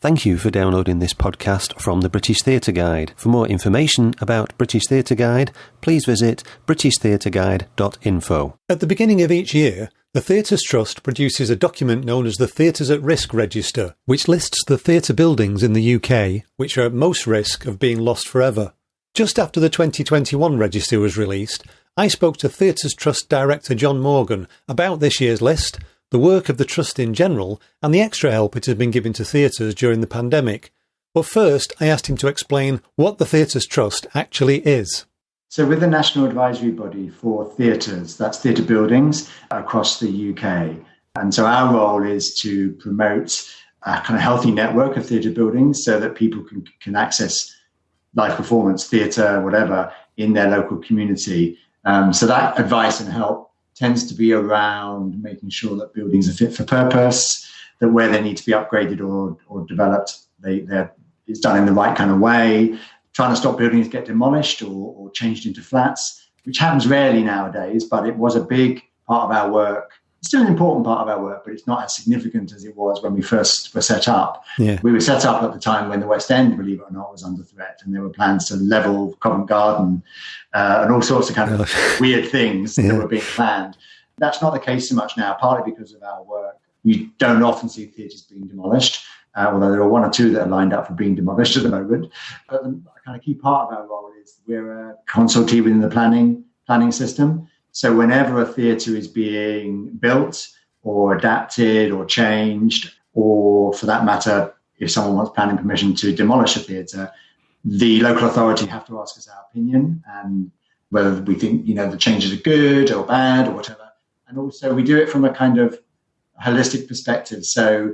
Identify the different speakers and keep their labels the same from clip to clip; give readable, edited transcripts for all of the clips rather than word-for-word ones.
Speaker 1: Thank you for downloading this podcast from the British Theatre Guide. For more information about British Theatre Guide, please visit britishtheatreguide.info. At the beginning of each year, the Theatres Trust produces a document known as the Theatres at Risk Register, which lists the theatre buildings in the UK which are at most risk of being lost forever. Just after the 2021 register was released, I spoke to Theatres Trust Director John Morgan about this year's list, the work of the Trust in general, and the extra help it has been given to theatres during the pandemic. But first, I asked him to explain what the Theatres Trust actually is.
Speaker 2: So we're the national advisory body for theatres, that's theatre buildings across the UK. And so our role is to promote a kind of healthy network of theatre buildings so that people can access live performance, theatre, whatever, in their local community. So that advice and help tends to be around making sure that buildings are fit for purpose, that where they need to be upgraded or developed, it's done in the right kind of way, trying to stop buildings get demolished or changed into flats, which happens rarely nowadays, but it was a big part of our work. It's still an important part of our work, but it's not as significant as it was when we first were set up. Yeah. We were set up at the time when the West End, believe it or not, was under threat, and there were plans to level Covent Garden and all sorts of kind of weird things that were being planned. That's not the case so much now, partly because of our work. You don't often see theatres being demolished, although there are one or two that are lined up for being demolished at the moment. But a kind of key part of our role is we're a consultee within the planning system. So whenever a theatre is being built or adapted or changed, or for that matter, if someone wants planning permission to demolish a theatre, the local authority have to ask us our opinion and whether we think, the changes are good or bad or whatever. And also we do it from a kind of holistic perspective. So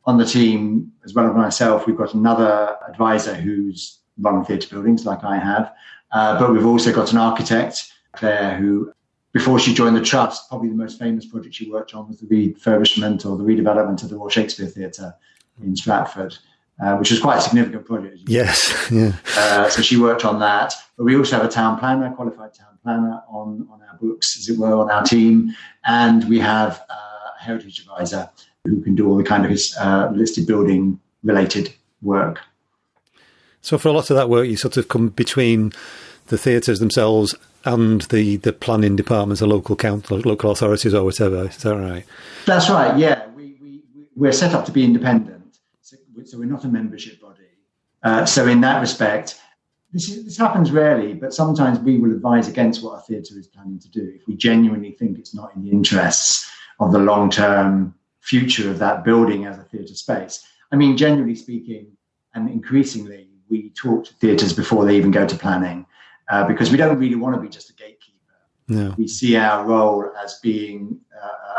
Speaker 2: on the team, as well as myself, we've got another advisor who's run theatre buildings like I have. But we've also got an architect, Claire, who, before she joined the Trust, probably the most famous project she worked on was the refurbishment or the redevelopment of the Royal Shakespeare Theatre in Stratford, which was quite a significant project.
Speaker 1: Yes, yeah.
Speaker 2: So she worked on that. But we also have a town planner, qualified town planner on our books, as it were, on our team. And we have a heritage advisor who can do all the kind of listed building related work.
Speaker 1: So for a lot of that work, you sort of come between the theatres themselves and the planning departments, the local council, local authorities or whatever. Is that right?
Speaker 2: That's right, yeah. We're set up to be independent, so we're not a membership body. So in that respect, this happens rarely, but sometimes we will advise against what a theatre is planning to do if we genuinely think it's not in the interests of the long-term future of that building as a theatre space. I mean, generally speaking, and increasingly, we talk to theatres before they even go to planning. Because we don't really want to be just a gatekeeper. No. We see our role as being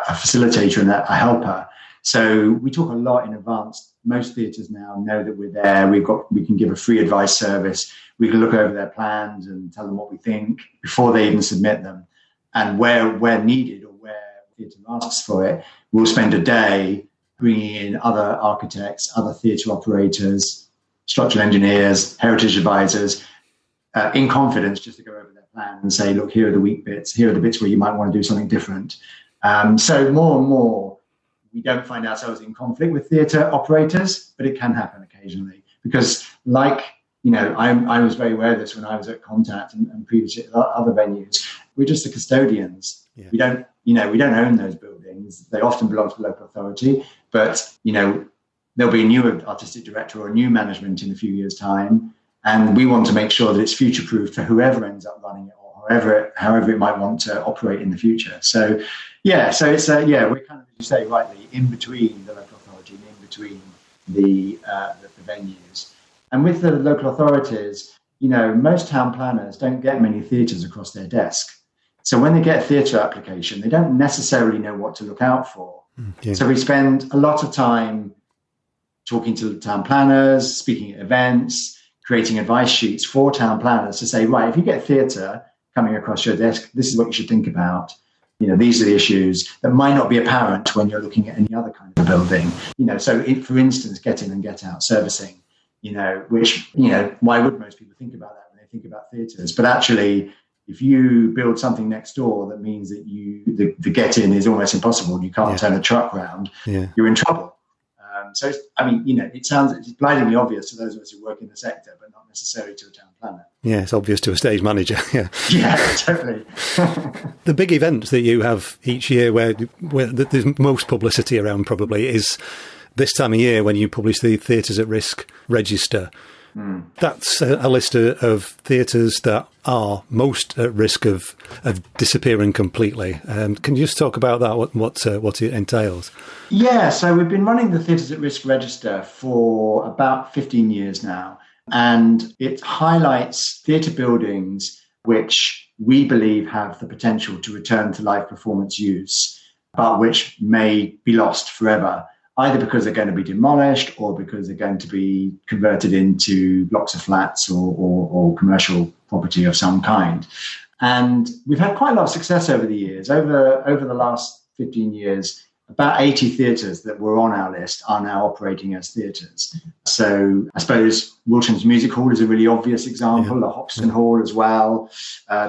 Speaker 2: a facilitator and a helper. So we talk a lot in advance. Most theatres now know that we're there. We can give a free advice service. We can look over their plans and tell them what we think before they even submit them. And where needed or where theatre asks for it, we'll spend a day bringing in other architects, other theatre operators, structural engineers, heritage advisors, in confidence, just to go over their plan and say, look, here are the weak bits. Here are the bits where you might want to do something different. So more and more, we don't find ourselves in conflict with theatre operators, but it can happen occasionally. Because I was very aware of this when I was at Contact and previously at other venues. We're just the custodians. Yeah. We don't own those buildings. They often belong to the local authority, but, there'll be a new artistic director or a new management in a few years' time. And we want to make sure that it's future-proof for whoever ends up running it or however it might want to operate in the future. So, we're kind of, as you say, rightly, in between the local authority and in between the venues. And with the local authorities, most town planners don't get many theatres across their desk. So when they get a theatre application, they don't necessarily know what to look out for. Yeah. So we spend a lot of time talking to the town planners, speaking at events, creating advice sheets for town planners to say, right, if you get theatre coming across your desk, this is what you should think about. These are the issues that might not be apparent when you're looking at any other kind of building. So for instance, get in and get out servicing, which, why would most people think about that when they think about theatres? But actually, if you build something next door that means that the get in is almost impossible, you can't turn a truck round, you're in trouble. So, it's blindingly obvious to those of us who work in the sector, but not necessarily to a town planner.
Speaker 1: Yeah, it's obvious to a stage manager. Yeah,
Speaker 2: yeah, totally.
Speaker 1: The big event that you have each year where there's most publicity around probably is this time of year when you publish the Theatres at Risk register. That's a list of theatres that are most at risk of disappearing completely. Can you just talk about that, what it entails?
Speaker 2: Yeah, so we've been running the Theatres at Risk register for about 15 years now, and it highlights theatre buildings which we believe have the potential to return to live performance use, but which may be lost forever, either because they're going to be demolished or because they're going to be converted into blocks of flats or commercial property of some kind. And we've had quite a lot of success over the years. Over the last 15 years, about 80 theatres that were on our list are now operating as theatres. So I suppose Wilton's Music Hall is a really obvious example, the Hoxton Hall as well,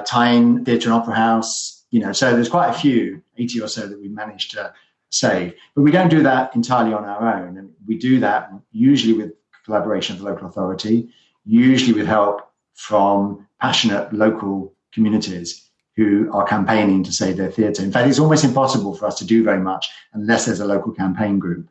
Speaker 2: Tyne Theatre and Opera House, so there's quite a few, 80 or so that we managed to save. But we don't do that entirely on our own. And we do that usually with collaboration of the local authority, usually with help from passionate local communities who are campaigning to save their theatre. In fact, it's almost impossible for us to do very much unless there's a local campaign group.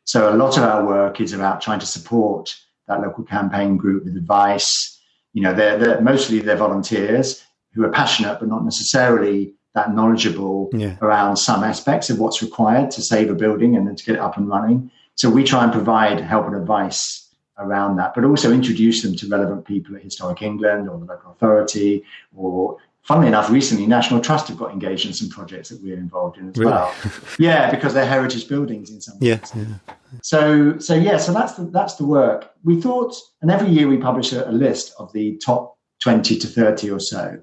Speaker 2: So a lot of our work is about trying to support that local campaign group with advice. They're mostly volunteers who are passionate, but not necessarily that knowledgeable around some aspects of what's required to save a building and then to get it up and running. So we try and provide help and advice around that, but also introduce them to relevant people at Historic England or the local authority, or funnily enough, recently National Trust have got engaged in some projects that we're involved in as well. Yeah, because they're heritage buildings in some ways. So that's the work. We thought, and every year we publish a list of the top 20 to 30 or so.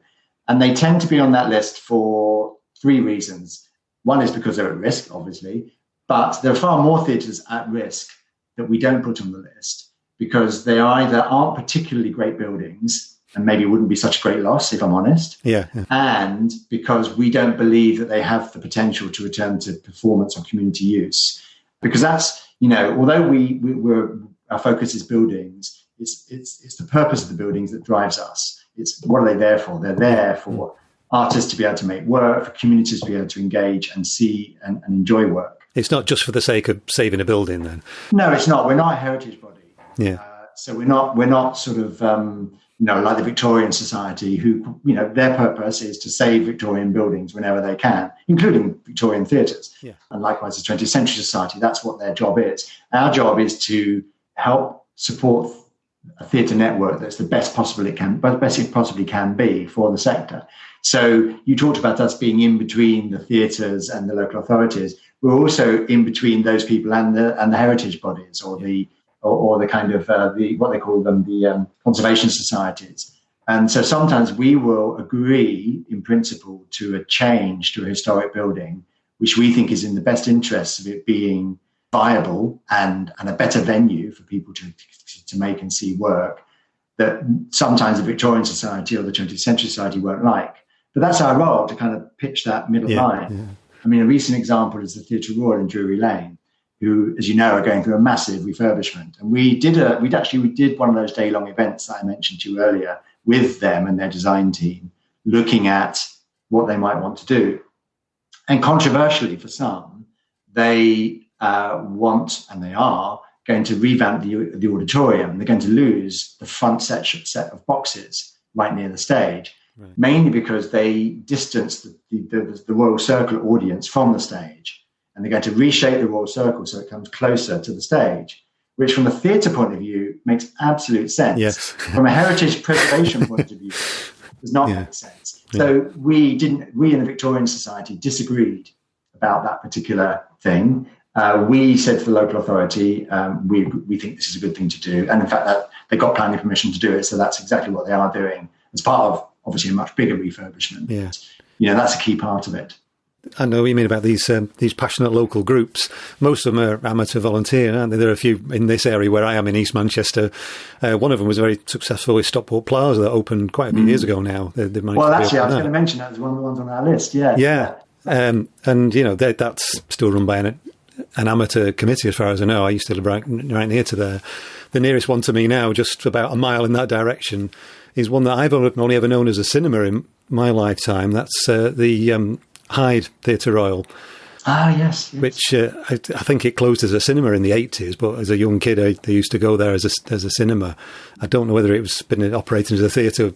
Speaker 2: And they tend to be on that list for three reasons. One is because they're at risk, obviously, but there are far more theatres at risk that we don't put on the list because they either aren't particularly great buildings and maybe wouldn't be such a great loss, if I'm honest, and because we don't believe that they have the potential to return to performance or community use. Because that's, although our focus is buildings, it's the purpose of the buildings that drives us. It's what are they there for? They're there for artists to be able to make work, for communities to be able to engage and see and enjoy work.
Speaker 1: It's not just for the sake of saving a building, then.
Speaker 2: No, it's not. We're not a heritage body.
Speaker 1: Yeah.
Speaker 2: So we're not sort of like the Victorian Society, who their purpose is to save Victorian buildings whenever they can, including Victorian theatres. Yeah. And likewise, the 20th Century Society. That's what their job is. Our job is to help support a theatre network that's the best it possibly can be for the sector. So you talked about us being in between the theatres and the local authorities. We're also in between those people and the heritage bodies, or the kind of what they call them, the conservation societies. And so sometimes we will agree in principle to a change to a historic building, which we think is in the best interests of it being viable and a better venue for people to make and see work, that sometimes the Victorian Society or the 20th Century Society won't like. But that's our role, to kind of pitch that middle line. Yeah. I mean, a recent example is the Theatre Royal in Drury Lane, who, as you know, are going through a massive refurbishment. And we did one of those day-long events that I mentioned to you earlier with them and their design team, looking at what they might want to do. And controversially for some, they want, and they are, going to revamp the auditorium. They're going to lose the front set of boxes right near the stage, mainly because they distance the Royal Circle audience from the stage. And they're going to reshape the Royal Circle so it comes closer to the stage, which from a theatre point of view makes absolute sense.
Speaker 1: Yes.
Speaker 2: From a heritage preservation point of view, does not make sense. So we in the Victorian Society disagreed about that particular thing. We said to the local authority, we think this is a good thing to do. And in fact, that they got planning permission to do it. So that's exactly what they are doing as part of, obviously, a much bigger refurbishment.
Speaker 1: Yeah.
Speaker 2: That's a key part of it.
Speaker 1: I know what you mean about these passionate local groups. Most of them are amateur volunteer, aren't they? There are a few in this area where I am in East Manchester. One of them was very successful with Stockport Plaza that opened quite a few years ago now. They
Speaker 2: actually, I was going to mention that as one of the ones on our list. Yeah.
Speaker 1: And, that's still run by an an amateur committee, as far as I know. I used to live right near to there. The nearest one to me now, just about a mile in that direction, is one that I've only ever known as a cinema in my lifetime. That's the Hyde Theatre Royal.
Speaker 2: Ah, yes.
Speaker 1: Which I think it closed as a cinema in the 80s, but as a young kid, I used to go there as a cinema. I don't know whether it was been operating as a theatre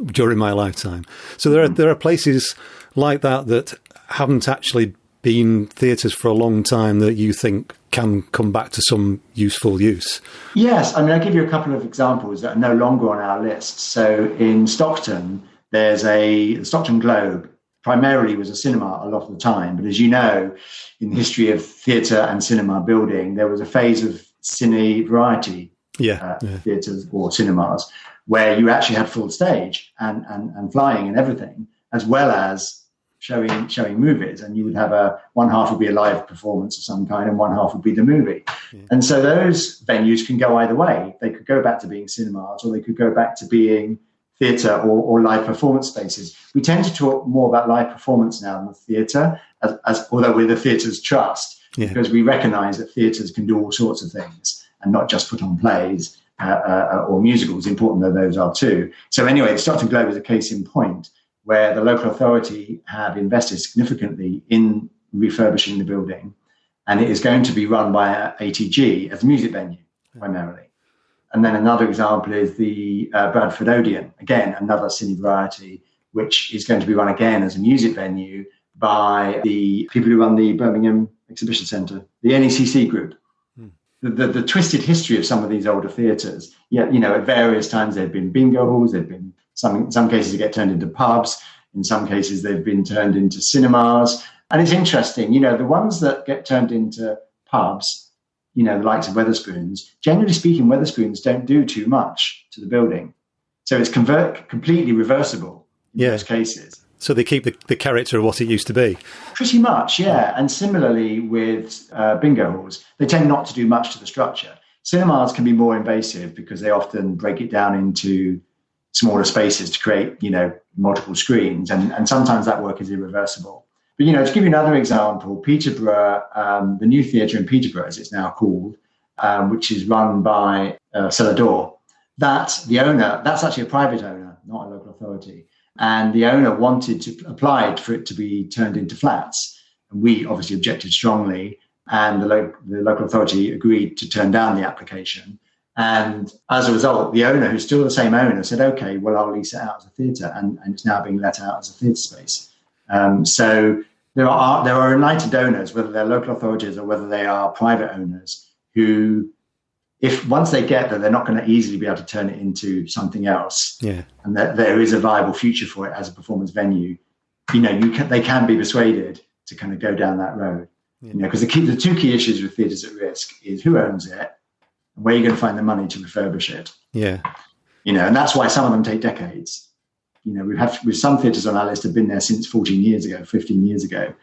Speaker 1: during my lifetime. So there are places like that haven't actually been theatres for a long time that you think can come back to some useful use.
Speaker 2: Yes, I mean, I'll give you a couple of examples that are no longer on our list. So in Stockton, there's the Stockton Globe. Primarily was a cinema a lot of the time, but as you know, in the history of theatre and cinema building, there was a phase of cine variety theatres or cinemas where you actually had full stage and flying and everything, as well as showing movies. And you would have one half would be a live performance of some kind and one half would be the movie. Yeah. And so those venues can go either way. They could go back to being cinemas or they could go back to being theatre or live performance spaces. We tend to talk more about live performance now than the theatre, as although we're the theatre's trust, because we recognise that theatres can do all sorts of things and not just put on plays or musicals, important though those are too. So anyway, the Stockton Globe is a case in point where the local authority have invested significantly in refurbishing the building, and it is going to be run by ATG as a music venue primarily. And then another example is the Bradford Odeon, again, another cine variety, which is going to be run again as a music venue by the people who run the Birmingham Exhibition Centre, the NECC group. The twisted history of some of these older theatres, at various times they've been bingo halls, they've been, in some cases they get turned into pubs, in some cases they've been turned into cinemas. And it's interesting, the ones that get turned into pubs, the likes of Wetherspoons, generally speaking, Wetherspoons don't do too much to the building. So it's completely reversible in most cases.
Speaker 1: So they keep the character of what it used to be.
Speaker 2: Pretty much, yeah. And similarly with bingo halls, they tend not to do much to the structure. Cinemas can be more invasive because they often break it down into smaller spaces to create, multiple screens. And sometimes that work is irreversible. But, to give you another example, Peterborough, the new theatre in Peterborough, as it's now called, which is run by Celador, that's actually a private owner, not a local authority. And the owner applied for it to be turned into flats. And we obviously objected strongly. And the local authority agreed to turn down the application. And as a result, the owner, who's still the same owner, said, OK, well, I'll lease it out as a theatre. And it's now being let out as a theatre space. So there are enlightened owners, whether they're local authorities or whether they are private owners, who, if once they get that, they're not going to easily be able to turn it into something else, and that there is a viable future for it as a performance venue, they can be persuaded to kind of go down that road. Because the two key issues with theatres at risk is who owns it and where you're going to find the money to refurbish it. And that's why some of them take decades. With some theatres on our list have been there since 15 years ago,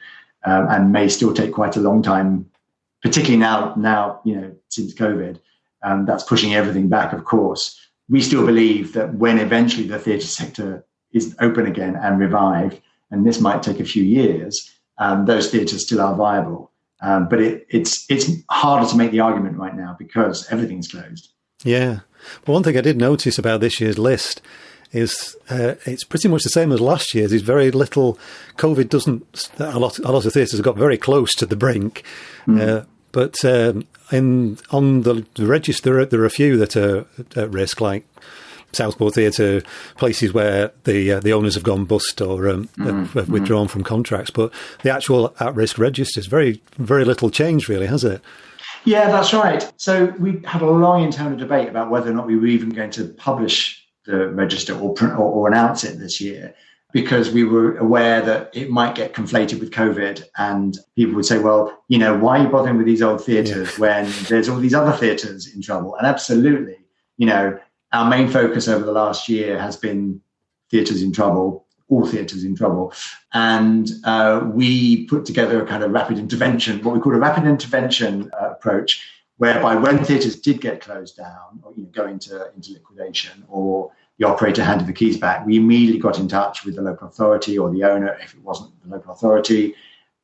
Speaker 2: and may still take quite a long time, particularly now, since COVID. That's pushing everything back, of course. We still believe that when eventually the theatre sector is open again and revived, and this might take a few years, those theatres still are viable. But it's harder to make the argument right now because everything's closed. Yeah.
Speaker 1: Well, one thing I did notice about this year's list is it's pretty much the same as last year's. There's very little. COVID doesn't. A lot of theatres have got very close to the brink. But on the register, there are a few that are at risk, like Southport Theatre, places where the owners have gone bust or have withdrawn from contracts. But the actual at-risk register is very, very little change, really, has it?
Speaker 2: Yeah, that's right. So we had a long internal debate about whether or not we were even going to publish the register or announce it this year, because we were aware that it might get conflated with COVID, and people would say, well, why are you bothering with these old theatres when there's all these other theatres in trouble? And absolutely, our main focus over the last year has been theatres in trouble, all theatres in trouble. And we put together a kind of rapid intervention, what we call a rapid intervention approach, whereby when theatres did get closed down or go into liquidation, or the operator handed the keys back, we immediately got in touch with the local authority or the owner if it wasn't the local authority,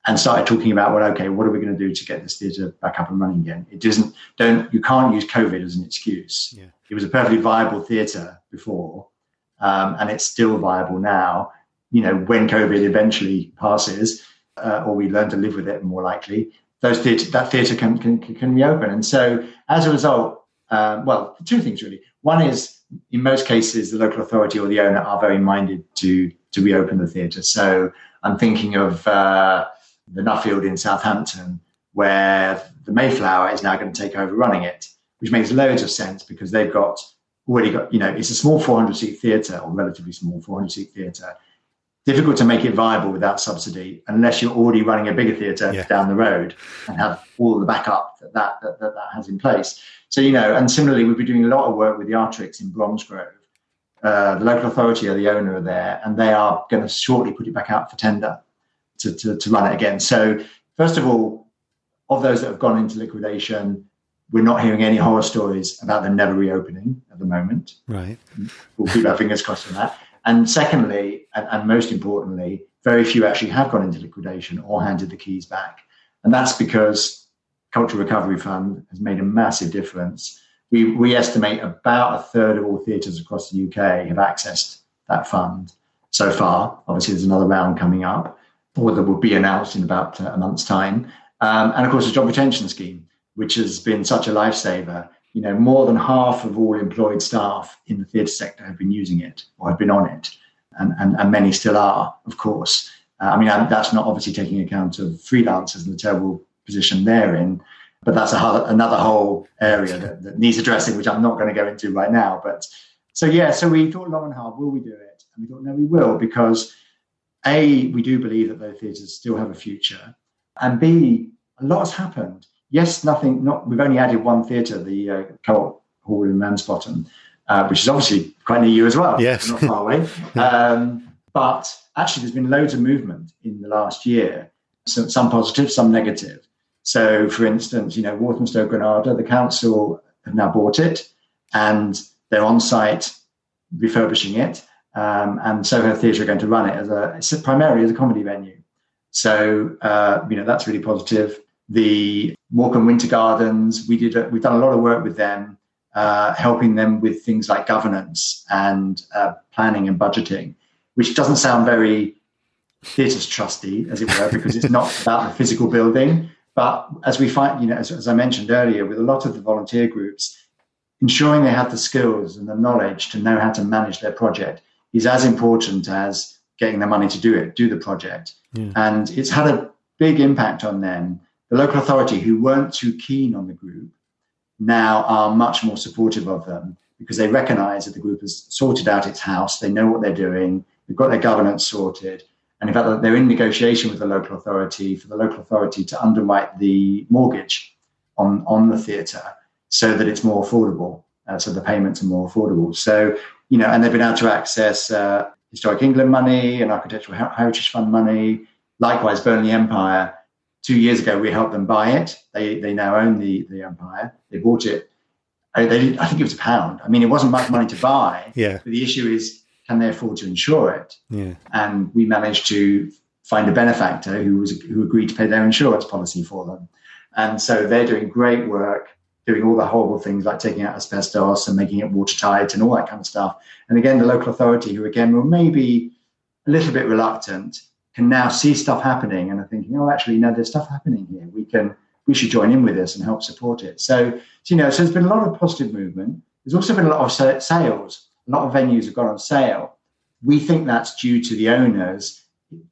Speaker 2: and started talking about, well, okay, what are we going to do to get this theatre back up and running again? You can't use COVID as an excuse.
Speaker 1: Yeah.
Speaker 2: It was a perfectly viable theatre before, and it's still viable now. When COVID eventually passes, or we learn to live with it, more likely, that theatre can reopen. And so, as a result, two things really. One is, in most cases, the local authority or the owner are very minded to reopen the theatre. So I'm thinking of the Nuffield in Southampton, where the Mayflower is now going to take over running it, which makes loads of sense because they've already got, it's a small 400-seat theatre, or relatively small 400-seat theatre. Difficult to make it viable without subsidy unless you're already running a bigger theatre down the road and have all the backup that has in place. So, and similarly, we'll be doing a lot of work with the Artrix in Bromsgrove. The local authority are the owner there, and they are going to shortly put it back out for tender to run it again. So, first of all, of those that have gone into liquidation, we're not hearing any horror stories about them never reopening at the moment.
Speaker 1: Right.
Speaker 2: We'll keep our fingers crossed on that. And secondly, and most importantly, very few actually have gone into liquidation or handed the keys back. And that's because Cultural Recovery Fund has made a massive difference. We estimate about a third of all theatres across the UK have accessed that fund so far. Obviously, there's another round coming up, or that will be announced in about a month's time. And of course, the Job Retention Scheme, which has been such a lifesaver. More than half of all employed staff in the theatre sector have been using it or have been on it, and many still are, of course. That's not obviously taking account of freelancers and the terrible position they're in, but that's another whole area that needs addressing, which I'm not going to go into right now. But so we thought long and hard, will we do it? And we thought, no, we will, because A, we do believe that those theatres still have a future, and B, a lot has happened. Yes, we've only added one theatre, the Co-op Hall in Ramsbottom, which is obviously quite near you as well.
Speaker 1: Yes.
Speaker 2: Not far away. But actually, there's been loads of movement in the last year, some positive, some negative. So, for instance, Walthamstow Granada, the council have now bought it, and they're on site refurbishing it. And Soho Theatre are going to run it primarily as a comedy venue. So, that's really positive. The Morecambe Winter Gardens, we've done a lot of work with them, helping them with things like governance and planning and budgeting, which doesn't sound very theatres trusty, as it were, because it's not about the physical building. But as we find, as I mentioned earlier, with a lot of the volunteer groups, ensuring they have the skills and the knowledge to know how to manage their project is as important as getting the money to do the project. Yeah. And it's had a big impact on them. The local authority, who weren't too keen on the group, now are much more supportive of them because they recognise that the group has sorted out its house, they know what they're doing, they've got their governance sorted, and in fact they're in negotiation with the local authority for the local authority to underwrite the mortgage on the theatre so that it's more affordable, so the payments are more affordable. So, and they've been able to access Historic England money and Architectural Heritage Fund money, likewise Burnley Empire. 2 years ago, we helped them buy it. They now own the Empire. They bought it. I think it was £1. It wasn't much money to buy.
Speaker 1: Yeah.
Speaker 2: But the issue is, can they afford to insure it?
Speaker 1: Yeah.
Speaker 2: And we managed to find a benefactor who agreed to pay their insurance policy for them. And so they're doing great work, doing all the horrible things like taking out asbestos and making it watertight and all that kind of stuff. And again, the local authority, who again were maybe a little bit reluctant, can now see stuff happening and are thinking, oh, actually, no, there's stuff happening here. We should join in with this and help support it. So there's been a lot of positive movement. There's also been a lot of sales. A lot of venues have gone on sale. We think that's due to the owners.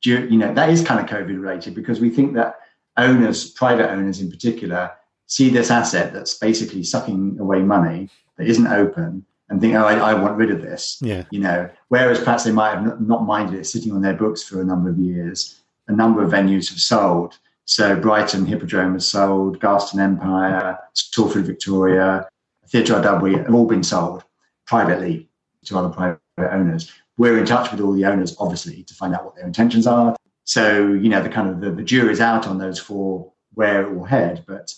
Speaker 2: That is kind of COVID related because we think that owners, private owners in particular, see this asset that's basically sucking away money that isn't open and think, oh, I want rid of this.
Speaker 1: Yeah.
Speaker 2: Whereas perhaps they might have not minded it sitting on their books for a number of years. A number of venues have sold. So Brighton Hippodrome has sold, Garston Empire, Salford Victoria, Theatre RW have all been sold privately to other private owners. We're in touch with all the owners, obviously, to find out what their intentions are. So, the jury's out on those four where it will head. But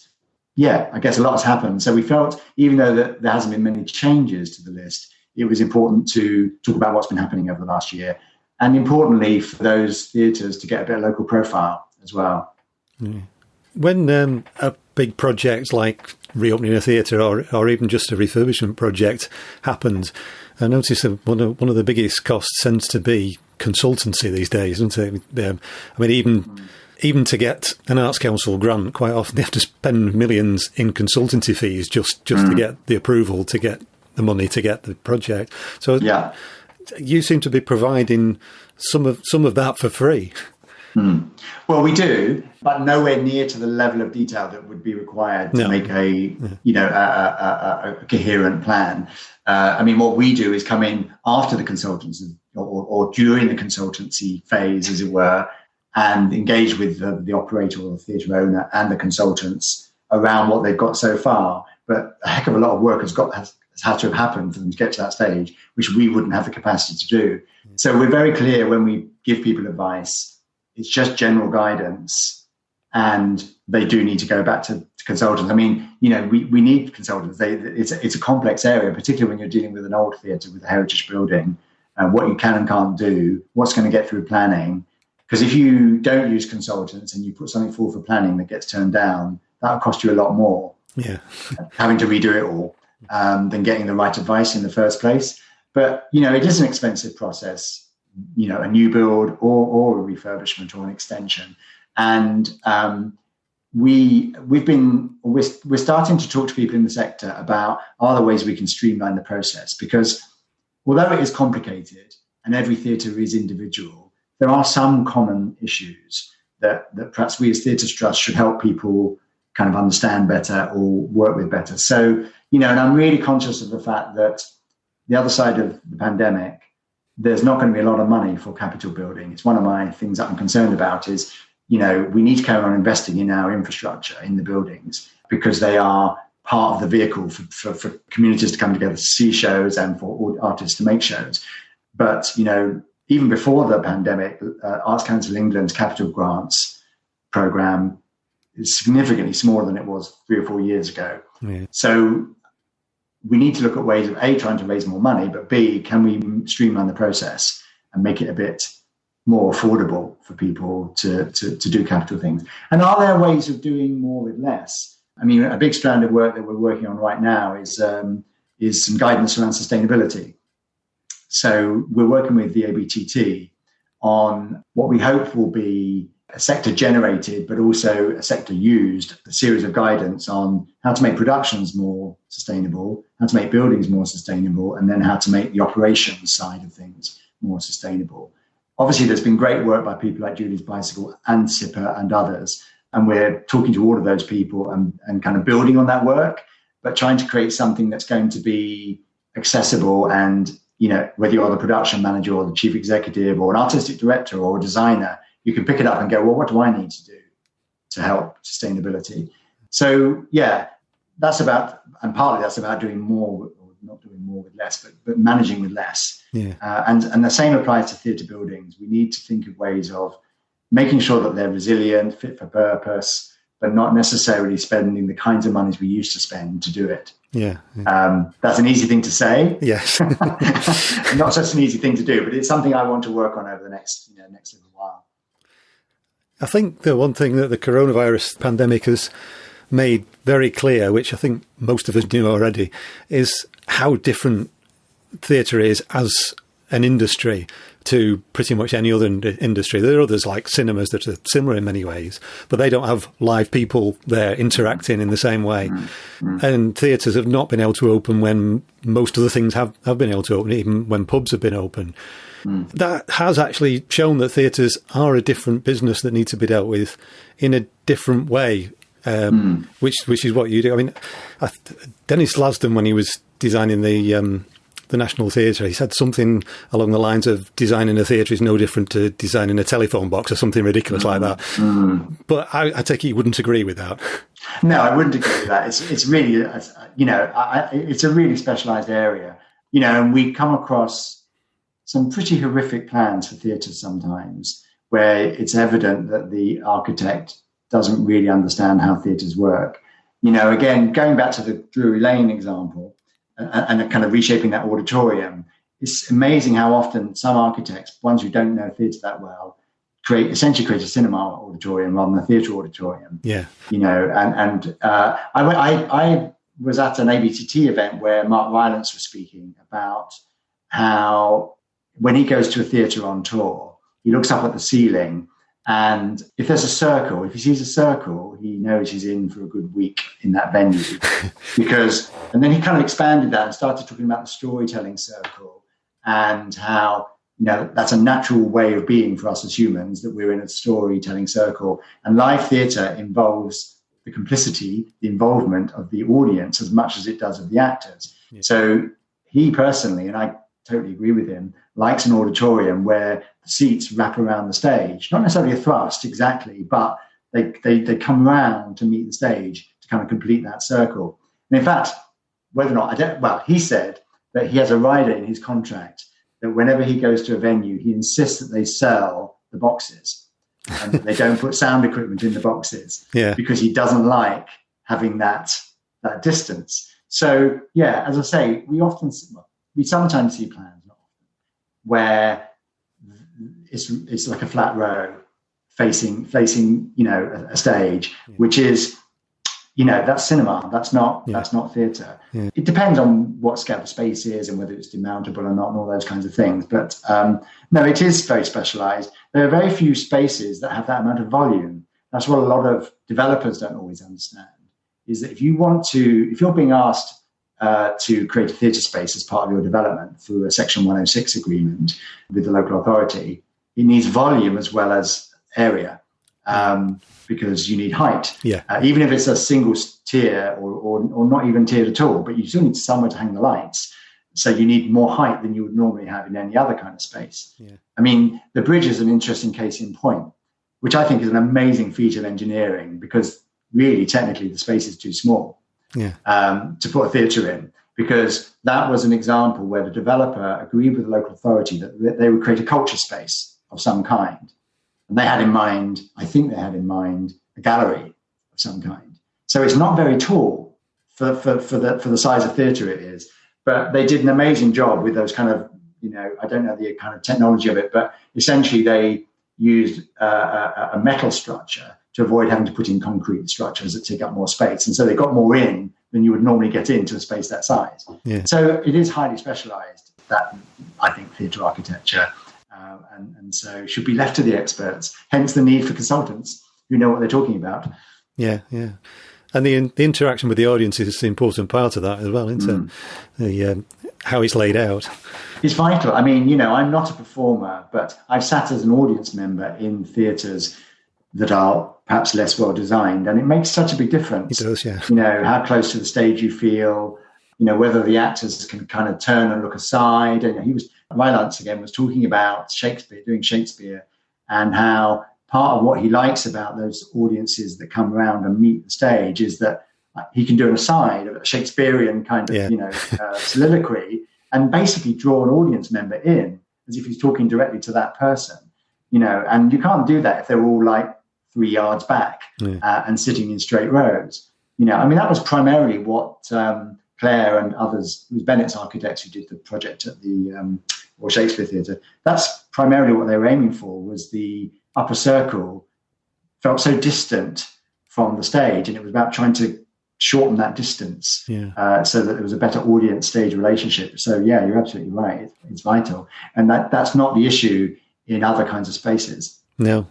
Speaker 2: yeah, I guess a lot has happened. So we felt, even though there hasn't been many changes to the list, it was important to talk about what's been happening over the last year. And importantly, for those theatres to get a bit of local profile as well.
Speaker 1: When a big project like reopening a theatre or even just a refurbishment project happens, I notice that one of the biggest costs tends to be consultancy these days, isn't it? I mean, even to get an Arts Council grant, quite often they have to spend millions in consultancy fees just to get the approval, to get the money, to get the project. So you seem to be providing some of that for free.
Speaker 2: Well, we do, but nowhere near to the level of detail that would be required to make a coherent plan. I mean, what we do is come in after the consultants or during the consultancy phase, as it were, and engage with the operator or the theatre owner and the consultants around what they've got so far. But a heck of a lot of work has had to have happened for them to get to that stage, which we wouldn't have the capacity to do. So we're very clear when we give people advice. It's just general guidance, and they do need to go back to consultants. I mean, we need consultants. It's a complex area, particularly when you're dealing with an old theatre with a heritage building, and what you can and can't do, what's going to get through planning. Because if you don't use consultants and you put something forward for planning that gets turned down, that'll cost you a lot more. Yeah, having to redo it all than getting the right advice in the first place. But it is an expensive process. A new build or a refurbishment or an extension. And we're starting to talk to people in the sector about are there ways we can streamline the process, because although it is complicated and every theatre is individual, there are some common issues that perhaps we as Theatres Trust should help people kind of understand better or work with better. So, and I'm really conscious of the fact that the other side of the pandemic, there's not going to be a lot of money for capital building. It's one of my things that I'm concerned about is, we need to carry on investing in our infrastructure, in the buildings, because they are part of the vehicle for communities to come together to see shows and for artists to make shows. But, even before the pandemic, Arts Council England's capital grants program is significantly smaller than it was 3 or 4 years ago. Yeah. So we need to look at ways of A, trying to raise more money, but B, can we streamline the process and make it a bit more affordable for people to do capital things? And are there ways of doing more with less? I mean, a big strand of work that we're working on right now is some guidance around sustainability. So we're working with the ABTT on what we hope will be a sector generated, but also a sector used, a series of guidance on how to make productions more sustainable, how to make buildings more sustainable, and then how to make the operations side of things more sustainable. Obviously, there's been great work by people like Julie's Bicycle and SIPA and others, and we're talking to all of those people and kind of building on that work, but trying to create something that's going to be accessible and, whether you're the production manager or the chief executive or an artistic director or a designer, you can pick it up and go, well, what do I need to do to help sustainability? So, that's about doing more, or not doing more with less, but managing with less. Yeah. And the same applies to theatre buildings. We need to think of ways of making sure that they're resilient, fit for purpose, but not necessarily spending the kinds of monies we used to spend to do it. Yeah. That's an easy thing to say. Yes. Not such an easy thing to do, but it's something I want to work on over the next little while.
Speaker 1: I think the one thing that the coronavirus pandemic has made very clear, which I think most of us knew already, is how different theatre is as an industry to pretty much any other industry. There are others like cinemas that are similar in many ways, but they don't have live people there interacting in the same way. Mm-hmm. And theatres have not been able to open when most other things have been able to open, even when pubs have been open. Mm. That has actually shown that theatres are a different business that needs to be dealt with in a different way, which is what you do. I mean, Dennis Lasdon, when he was designing the National Theatre, he said something along the lines of designing a theatre is no different to designing a telephone box or something ridiculous like that. Mm. But I take it you wouldn't agree with that.
Speaker 2: No, I wouldn't agree with that. It's really, it's a really specialised area, and we come across some pretty horrific plans for theatres sometimes where it's evident that the architect doesn't really understand how theatres work. Again, going back to the Drury Lane example, and kind of reshaping that auditorium, it's amazing how often some architects, ones who don't know theatre that well, essentially create a cinema auditorium rather than a theatre auditorium.
Speaker 1: Yeah.
Speaker 2: I was at an ABTT event where Mark Rylance was speaking about how when he goes to a theatre on tour, he looks up at the ceiling, and if there's a circle, if he sees a circle, he knows he's in for a good week in that venue. And then he kind of expanded that and started talking about the storytelling circle and how, that's a natural way of being for us as humans, that we're in a storytelling circle. And live theatre involves the complicity, the involvement of the audience as much as it does of the actors. Yeah. So he personally, and I totally agree with him, likes an auditorium where the seats wrap around the stage, not necessarily a thrust exactly, but they come around to meet the stage to kind of complete that circle. And in fact, whether or not, he said that he has a rider in his contract that whenever he goes to a venue, he insists that they sell the boxes and that they don't put sound equipment in the boxes because he doesn't like having that distance. So, as I say, we sometimes see plans, not often, where it's like a flat row facing a stage, which is, that's cinema. That's not theatre. Yeah. It depends on what scale the space is and whether it's demountable or not and all those kinds of things. But no, it is very specialised. There are very few spaces that have that amount of volume. That's what a lot of developers don't always understand, is that if you're being asked to create a theatre space as part of your development through a Section 106 agreement with the local authority, it needs volume as well as area, because you need height. Even if it's a single tier or not even tiered at all, but you still need somewhere to hang the lights. So you need more height than you would normally have in any other kind of space. Yeah. I mean, the bridge is an interesting case in point, which I think is an amazing feat of engineering, because really, technically, the space is too small. To put a theatre in, because that was an example where the developer agreed with the local authority that they would create a culture space of some kind. And I think they had in mind a gallery of some kind. So it's not very tall for the size of theatre it is, but they did an amazing job with those kind of, I don't know the kind of technology of it, but essentially they used a metal structure to avoid having to put in concrete structures that take up more space. And so they got more in than you would normally get into a space that size. Yeah. So it is highly specialised, that, I think, theatre architecture, and so should be left to the experts, hence the need for consultants who know what they're talking about. Yeah.
Speaker 1: And the interaction with the audience is an important part of that as well, isn't it? How it's laid out.
Speaker 2: It's vital. I mean, I'm not a performer, but I've sat as an audience member in theatres that are perhaps less well designed, and it makes such a big difference.
Speaker 1: It does, yeah.
Speaker 2: How close to the stage you feel, whether the actors can kind of turn and look aside. And Rylance again was talking about doing Shakespeare, and how part of what he likes about those audiences that come around and meet the stage is that he can do an aside of a Shakespearean kind of, soliloquy, and basically draw an audience member in as if he's talking directly to that person, and you can't do that if they're all like 3 yards back and sitting in straight rows. That was primarily what Claire and others, it was Bennett's architects who did the project at the Royal Shakespeare Theatre. That's primarily what they were aiming for, was the upper circle felt so distant from the stage, and it was about trying to shorten that distance so that there was a better audience-stage relationship. So, you're absolutely right. It's vital. And that's not the issue in other kinds of spaces.
Speaker 1: No.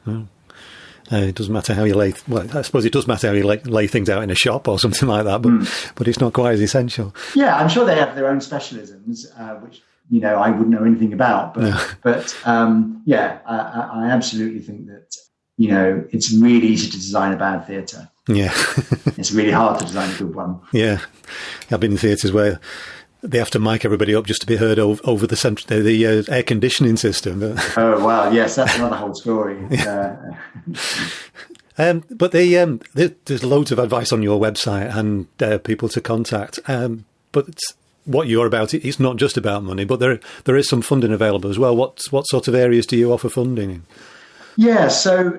Speaker 1: It doesn't matter how you lay. Well, I suppose it does matter how you lay things out in a shop or something like that, but it's not quite as essential.
Speaker 2: Yeah, I'm sure they have their own specialisms, which I wouldn't know anything about. But I absolutely think that it's really easy to design a bad theatre.
Speaker 1: Yeah,
Speaker 2: it's really hard to design a good one.
Speaker 1: Yeah, I've been in theatres where they have to mic everybody up just to be heard over the air conditioning system.
Speaker 2: Oh, wow. Yes, that's another whole story.
Speaker 1: But there's loads of advice on your website and people to contact. But what you're about, it's not just about money, but there is some funding available as well. What sort of areas do you offer funding in?
Speaker 2: Yeah, so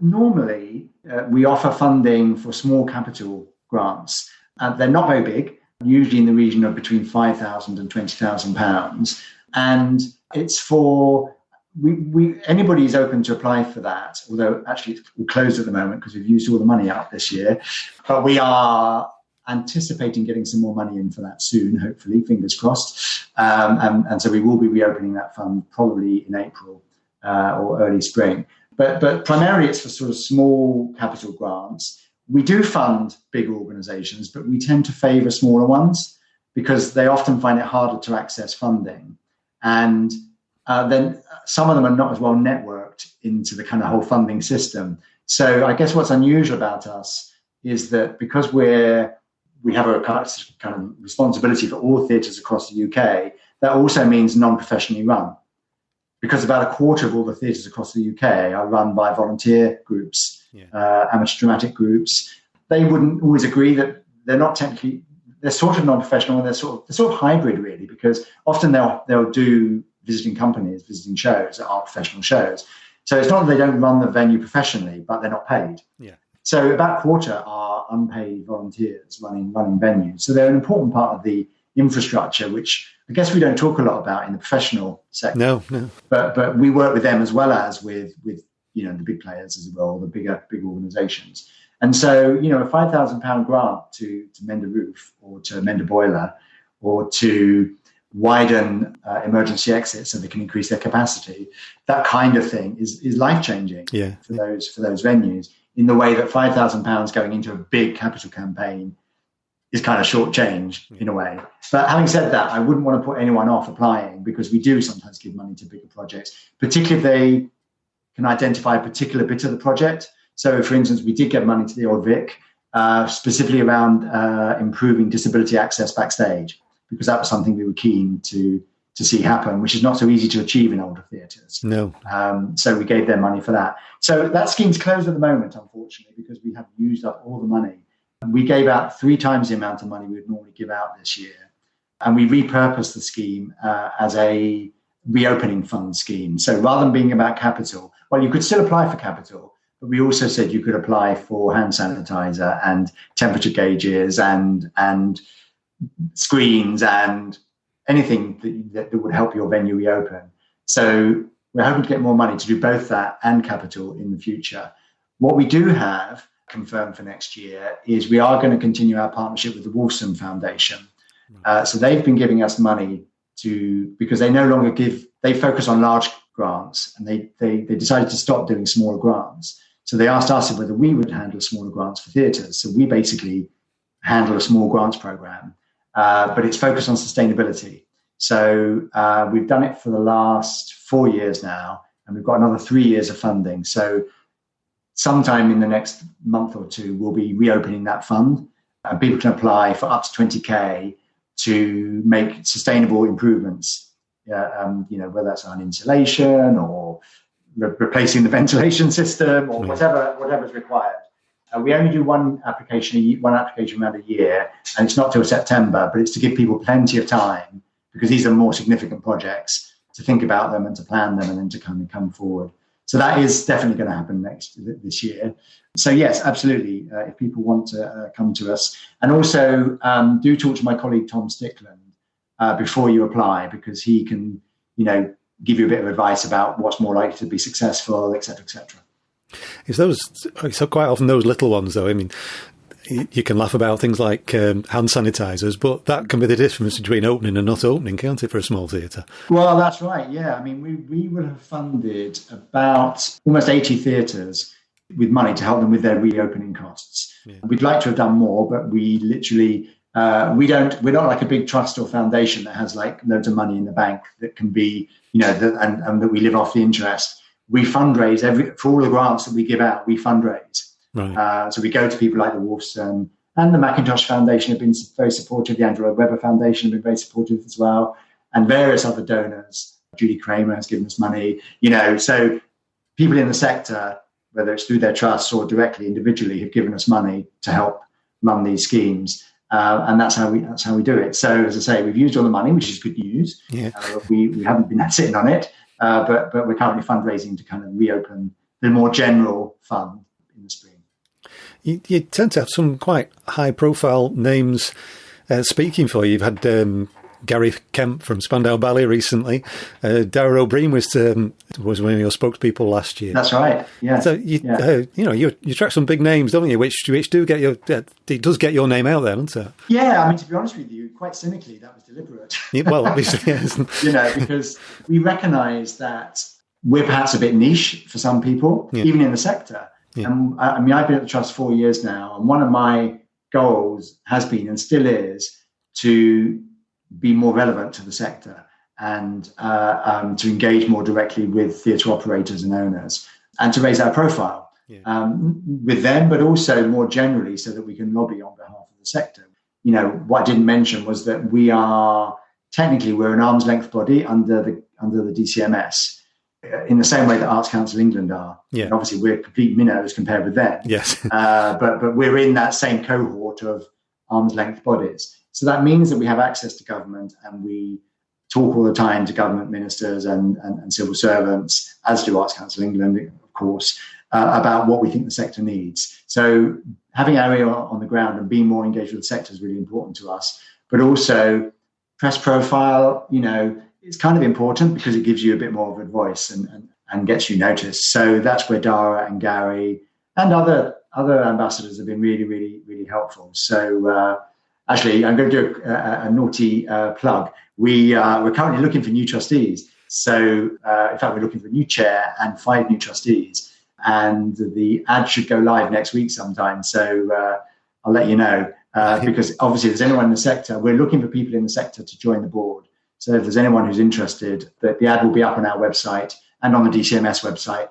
Speaker 2: normally we offer funding for small capital grants. They're not very big, usually in the region of between £5,000 and £20,000. And it's for anybody is open to apply for that, although actually it's closed at the moment because we've used all the money out this year. But we are anticipating getting some more money in for that soon, hopefully, fingers crossed. And so we will be reopening that fund probably in April or early spring. But primarily it's for sort of small capital grants. We do fund big organizations, but we tend to favor smaller ones because they often find it harder to access funding. And then some of them are not as well networked into the kind of whole funding system. So I guess what's unusual about us is that because we have a kind of responsibility for all theatres across the UK, that also means non-professionally run. Because about a quarter of all the theatres across the UK are run by volunteer groups, amateur dramatic groups. They wouldn't always agree that they're not technically, they're sort of non-professional, and they're sort of hybrid really, because often they'll do visiting companies, visiting shows that aren't professional shows. So it's not that they don't run the venue professionally, but they're not paid.
Speaker 1: Yeah. So
Speaker 2: about a quarter are unpaid volunteers running venues. So they're an important part of the infrastructure, which I guess we don't talk a lot about in the professional sector.
Speaker 1: No.
Speaker 2: But we work with them as well as with the big players as well, the big organisations. And so, a £5,000 grant to mend a roof or to mend a boiler or to widen emergency exits so they can increase their capacity, that kind of thing is life-changing for those venues, in the way that £5,000 going into a big capital campaign is kind of short-changed in a way. But having said that, I wouldn't want to put anyone off applying, because we do sometimes give money to bigger projects, particularly if they can identify a particular bit of the project. So, for instance, we did get money to the Old Vic, specifically around improving disability access backstage, because that was something we were keen to see happen, which is not so easy to achieve in older theatres.
Speaker 1: No.
Speaker 2: So we gave them money for that. So that scheme's closed at the moment, unfortunately, because we have used up all the money. We gave out 3 times the amount of money we would normally give out this year. And we repurposed the scheme as a reopening fund scheme. So rather than being about capital, well, you could still apply for capital, but we also said you could apply for hand sanitizer and temperature gauges and screens and anything that would help your venue reopen. So we're hoping to get more money to do both that and capital in the future. What we do have confirmed for next year is we are going to continue our partnership with the Wolfson Foundation. So they've been giving us money because they no longer they focus on large grants, and they decided to stop doing smaller grants. So they asked us whether we would handle smaller grants for theatres. So we basically handle a small grants program, but it's focused on sustainability. So we've done it for the last 4 years now, and we've got another 3 years of funding. So sometime in the next month or two, we'll be reopening that fund, and people can apply for up to 20k to make sustainable improvements, whether that's on insulation or replacing the ventilation system or whatever's required. We only do one application around a year, and it's not till September, but it's to give people plenty of time, because these are more significant projects, to think about them and to plan them and then to kind of come forward. So that is definitely going to happen this year. So yes, absolutely. If people want to come to us, and also do talk to my colleague Tom Stickland before you apply, because he can, give you a bit of advice about what's more likely to be successful, et cetera, et cetera.
Speaker 1: It's quite often those little ones, though. I mean, you can laugh about things like hand sanitizers, but that can be the difference between opening and not opening, can't it, for a small theatre?
Speaker 2: Well, that's right, yeah. I mean, we will have funded about almost 80 theatres with money to help them with their reopening costs. Yeah. We'd like to have done more, but we literally, we're not like a big trust or foundation that has like loads of money in the bank that can be, and that we live off the interest. We fundraise for all the grants that we give out, we fundraise. Right. So we go to people like the Wolfson and the Macintosh Foundation have been very supportive. The Andrew Lloyd Webber Foundation have been very supportive as well, and various other donors. Judy Kramer has given us money. So people in the sector, whether it's through their trusts or directly individually, have given us money to help run these schemes, and that's how we do it. So as I say, we've used all the money, which is good news. Yeah. We haven't been sitting on it, but we're currently fundraising to kind of reopen the more general fund in the spring.
Speaker 1: You tend to have some quite high-profile names speaking for you. You've had Gary Kemp from Spandau Ballet recently. Dara O'Brien was one of your spokespeople last year.
Speaker 2: That's right. Yeah.
Speaker 1: So you attract some big names, don't you? Which do get it does get your name out there, doesn't it?
Speaker 2: Yeah. I mean, to be honest with you, quite cynically, that was deliberate.
Speaker 1: Well, obviously, yes.
Speaker 2: Because we recognise that we're perhaps a bit niche for some people, even in the sector. Yeah. I mean, I've been at the Trust 4 years now, and one of my goals has been and still is to be more relevant to the sector and to engage more directly with theatre operators and owners and to raise our profile with them, but also more generally so that we can lobby on behalf of the sector. What I didn't mention was that we're an arm's length body under the DCMS. In the same way that Arts Council England are. Yeah. And obviously, we're complete minnows compared with them.
Speaker 1: Yes.
Speaker 2: But we're in that same cohort of arm's length bodies. So that means that we have access to government and we talk all the time to government ministers and civil servants, as do Arts Council England, of course, about what we think the sector needs. So having our ear on the ground and being more engaged with the sector is really important to us. But also, press profile, it's kind of important because it gives you a bit more of a voice and gets you noticed. So that's where Dara and Gary and other ambassadors have been really, really, really helpful. So actually, I'm going to do a naughty plug. We're currently looking for new trustees. So in fact, we're looking for a new chair and 5 new trustees. And the ad should go live next week sometime. So I'll let you know because obviously, if there's anyone in the sector, we're looking for people in the sector to join the board. So if there's anyone who's interested, the ad will be up on our website and on the DCMS website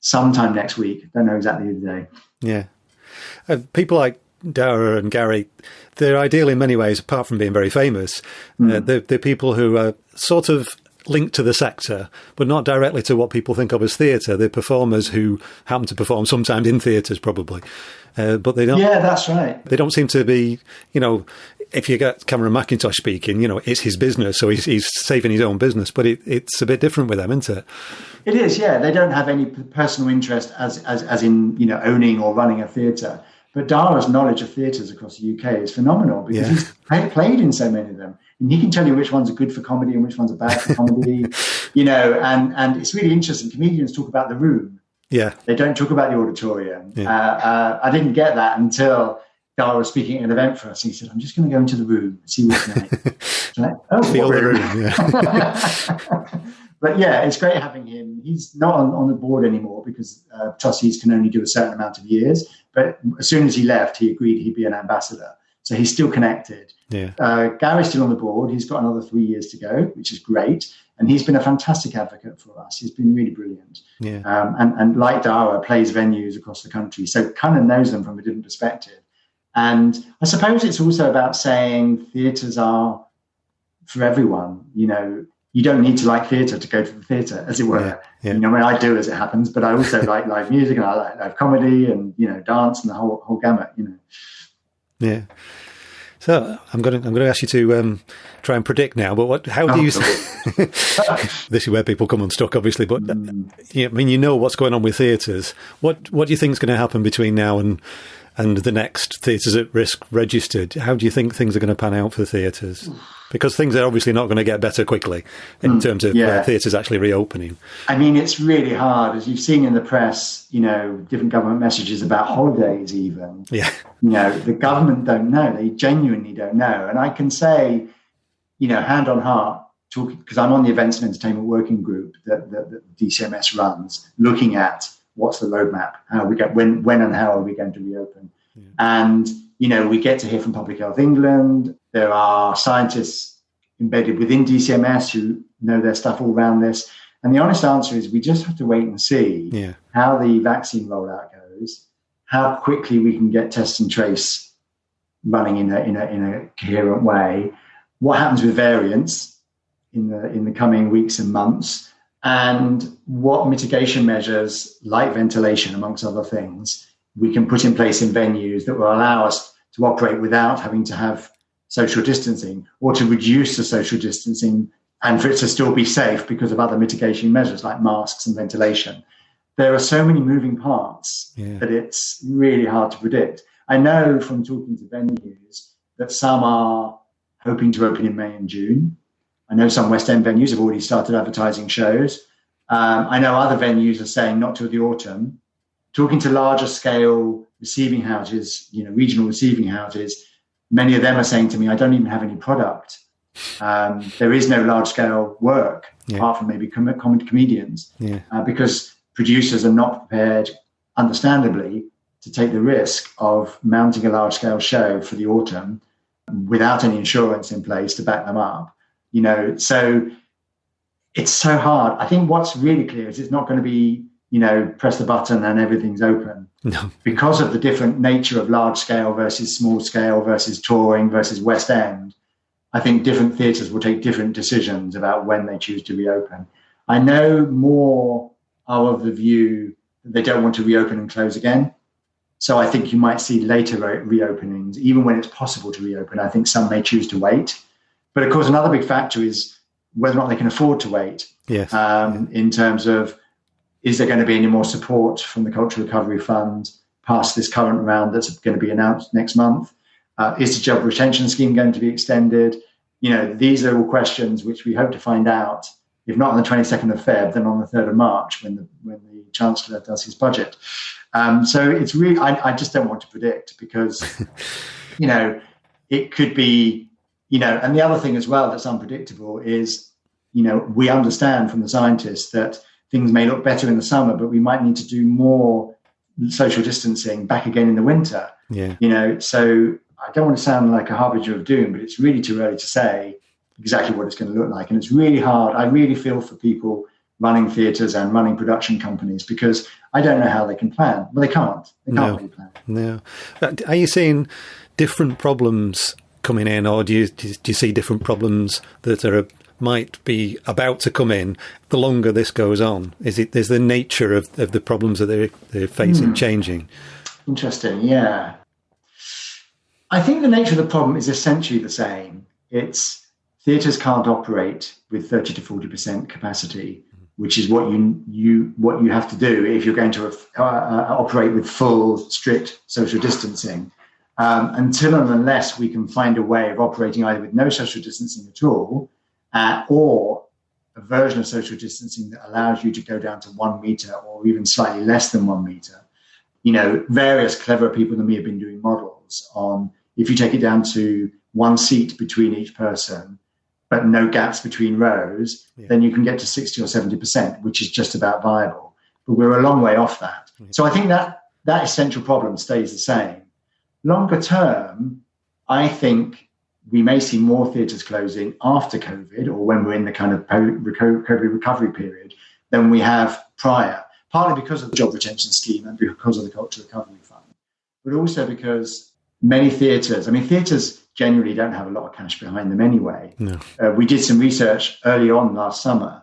Speaker 2: sometime next week. Don't know exactly the day.
Speaker 1: Yeah. People like Dara and Gary, they're ideal in many ways, apart from being very famous. They're people who are sort of linked to the sector, but not directly to what people think of as theatre. They're performers who happen to perform sometimes in theatres, probably. But they don't.
Speaker 2: Yeah, that's right.
Speaker 1: They don't seem to be, if you get Cameron McIntosh speaking, it's his business, so he's saving his own business. But it's a bit different with them, isn't it?
Speaker 2: It is, yeah. They don't have any personal interest as in owning or running a theatre. But Dara's knowledge of theatres across the UK is phenomenal because he's played in so many of them. And he can tell you which ones are good for comedy and which ones are bad for comedy, and it's really interesting. Comedians talk about the room. Yeah. They don't talk about the auditorium. Yeah. I didn't get that until Dara was speaking at an event for us. He said, I'm just going to go into the room and see what's like.
Speaker 1: Feel the room, yeah.
Speaker 2: But yeah, it's great having him. He's not on the board anymore because trustees can only do a certain amount of years. But as soon as he left, he agreed he'd be an ambassador. So he's still connected. Yeah. Gary's still on the board. He's got another 3 years to go, which is great. And he's been a fantastic advocate for us. He's been really brilliant. Yeah. And like Dara, plays venues across the country. So kind of knows them from a different perspective. And I suppose it's also about saying theatres are for everyone. You don't need to like theatre to go to the theatre, as it were. Yeah. I do, as it happens, but I also like live music and I like live comedy and, dance and the whole gamut,
Speaker 1: Yeah. So I'm going to ask you to try and predict now. But how do you? This is where people come unstuck, obviously. But what's going on with theatres. What do you think is going to happen between now and the next Theatres at Risk registered? How do you think things are going to pan out for the theatres? Because things are obviously not going to get better quickly in terms of theatres actually reopening. I mean, it's really hard, as you've seen in the press. Different government messages about holidays, even. Yeah. The government don't know. They genuinely don't know. And I can say, hand on heart, because I'm on the Events and Entertainment Working Group that DCMS runs, looking at what's the roadmap, how we get when and how are we going to reopen. Yeah. And, we get to hear from Public Health England. There are scientists embedded within DCMS who know their stuff all around this. And the honest answer is we just have to wait and see how the vaccine rollout goes, how quickly we can get test and trace running in a coherent way, what happens with variants in the coming weeks and months, and what mitigation measures, like ventilation, amongst other things, we can put in place in venues that will allow us to operate without having to have social distancing or to reduce the social distancing and for it to still be safe because of other mitigation measures like masks and ventilation. There are so many moving parts that it's really hard to predict. I know from talking to venues that some
Speaker 2: hoping to open in May and June. I know some West End venues have already started advertising shows. I know other venues are saying not till the autumn. Talking to larger scale receiving houses, regional receiving houses, many of them are saying to me, I don't even have any product. There is no large scale work, apart from maybe comedians, because producers are not prepared, understandably, to take the risk of mounting a large scale show for the autumn without any insurance in place to back them up. So it's so hard. I think what's really clear is it's not going to be, press the button and everything's open.
Speaker 1: No.
Speaker 2: Because of the different nature of large scale versus small scale versus touring versus West End, I think different theatres will take different decisions about when they choose to reopen. I know more are of the view that they don't want to reopen and close again. So I think you might see later reopenings, even when it's possible to reopen. I think some may choose to wait. But of course, another big factor is whether or not they can afford to wait.
Speaker 1: Yes.
Speaker 2: In terms of, is there going to be any more support from the Cultural Recovery Fund past this current round that's going to be announced next month? Is the job retention scheme going to be extended? These are all questions which we hope to find out, if not on the 22nd of Feb, then on the 3rd of March when the Chancellor does his budget. So it's really, I just don't want to predict because, it could be, and the other thing as well that's unpredictable is, we understand from the scientists that things may look better in the summer, but we might need to do more social distancing back again in the winter.
Speaker 1: Yeah.
Speaker 2: So I don't want to sound like a harbinger of doom, but it's really too early to say exactly what it's going to look like. And it's really hard. I really feel for people running theatres and running production companies because I don't know how they can plan. Well, they can't. They can't really plan.
Speaker 1: No. Are you seeing different problems coming in, or do you see different problems that might be about to come in the longer this goes on? Is the nature of the problems that they're facing changing?
Speaker 2: Interesting, yeah. I think the nature of the problem is essentially the same. It's theatres can't operate with 30 to 40% capacity, which is what you have to do if you're going to operate with full, strict social distancing. Until and unless we can find a way of operating either with no social distancing at all, or a version of social distancing that allows you to go down to 1 meter or even slightly less than 1 meter. Various clever people than me have been doing models on if you take it down to 1 seat between each person, but no gaps between rows, then you can get to 60 or 70%, which is just about viable. But we're a long way off that. So I think that essential problem stays the same. Longer term, I think we may see more theatres closing after COVID or when we're in the kind of COVID recovery period than we have prior, partly because of the job retention scheme and because of the Cultural Recovery Fund, but also because many theatres generally don't have a lot of cash behind them anyway.
Speaker 1: No.
Speaker 2: We did some research early on last summer.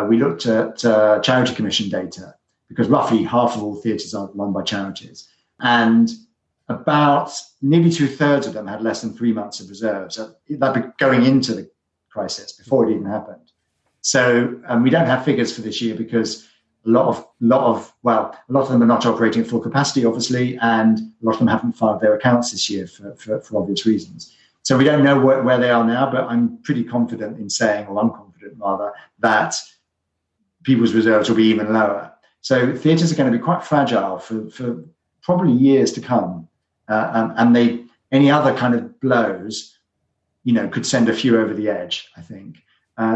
Speaker 2: We looked at Charity Commission data because roughly half of all theatres are run by charities. And about nearly 2/3 of them had less than 3 months of reserves. That going into the crisis before it even happened. So we don't have figures for this year because a lot of them are not operating at full capacity, obviously, and a lot of them haven't filed their accounts this year for obvious reasons. So we don't know where they are now, but I'm pretty confident in saying, or I'm confident rather, that people's reserves will be even lower. So theatres are going to be quite fragile for probably years to come. And any other kind of blows, could send a few over the edge, I think.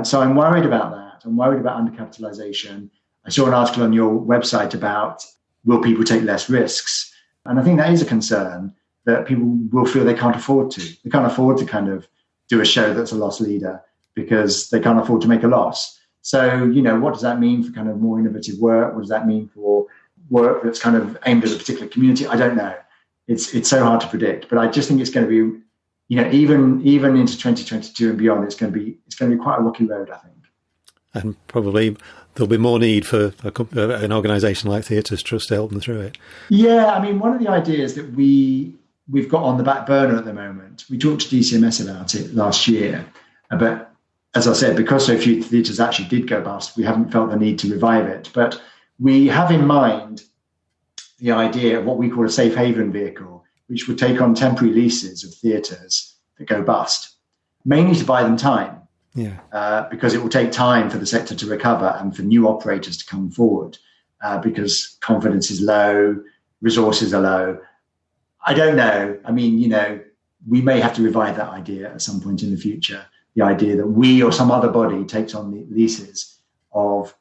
Speaker 2: So I'm worried about that. I'm worried about undercapitalization. I saw an article on your website about will people take less risks? And I think that is a concern that people will feel they can't afford to. They can't afford to kind of do a show that's a loss leader because they can't afford to make a loss. So, what does that mean for kind of more innovative work? What does that mean for work that's kind of aimed at a particular community? I don't know. It's so hard to predict, but I just think it's going to be, even into 2022 and beyond, it's going to be quite a rocky road, I think.
Speaker 1: And probably there'll be more need for an organisation like Theatres Trust to help them through it. Yeah,
Speaker 2: one of the ideas that we've got on the back burner at the moment, we talked to DCMS about it last year, but as I said, because so few theatres actually did go bust, we haven't felt the need to revive it. But we have in mind the idea of what we call a safe haven vehicle, which would take on temporary leases of theatres that go bust. mainly to buy them time.
Speaker 1: Yeah.
Speaker 2: Because it will take time for the sector to recover and for new operators to come forward, because confidence is low, resources are low. I don't know. I mean, we may have to revive that idea at some point in the future, the idea that we or some other body takes on the leases of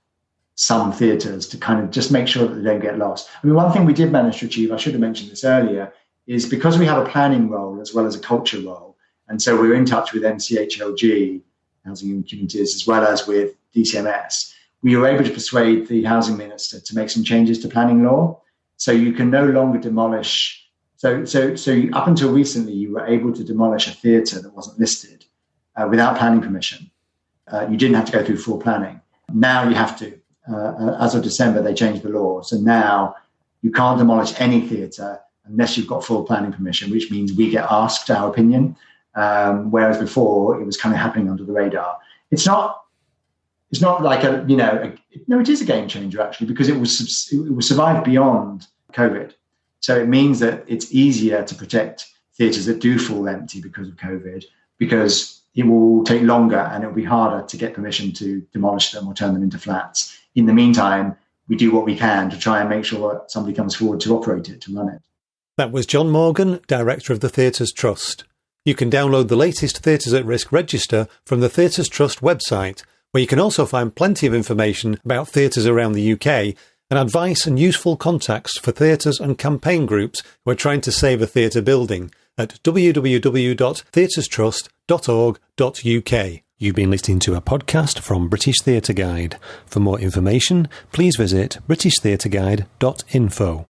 Speaker 2: some theatres to kind of just make sure that they don't get lost. I mean, one thing we did manage to achieve, I should have mentioned this earlier, is because we have a planning role as well as a culture role, and so we're in touch with NCHLG, Housing and Communities, as well as with DCMS, we were able to persuade the Housing Minister to make some changes to planning law. So you can no longer demolish. So up until recently, you were able to demolish a theatre that wasn't listed without planning permission. You didn't have to go through full planning. Now you have to. As of December, they changed the law. So now you can't demolish any theatre unless you've got full planning permission, which means we get asked our opinion. Whereas before it was kind of happening under the radar. It's not like it is a game changer actually, because it was survived beyond COVID. So it means that it's easier to protect theatres that do fall empty because of COVID, because it will take longer and it'll be harder to get permission to demolish them or turn them into flats. In the meantime, we do what we can to try and make sure somebody comes forward to operate it, to run it.
Speaker 1: That was John Morgan, Director of the Theatres Trust. You can download the latest Theatres at Risk register from the Theatres Trust website, where you can also find plenty of information about theatres around the UK and advice and useful contacts for theatres and campaign groups who are trying to save a theatre building at www.theatrestrust.org.uk. You've been listening to a podcast from British Theatre Guide. For more information, please visit britishtheatreguide.info.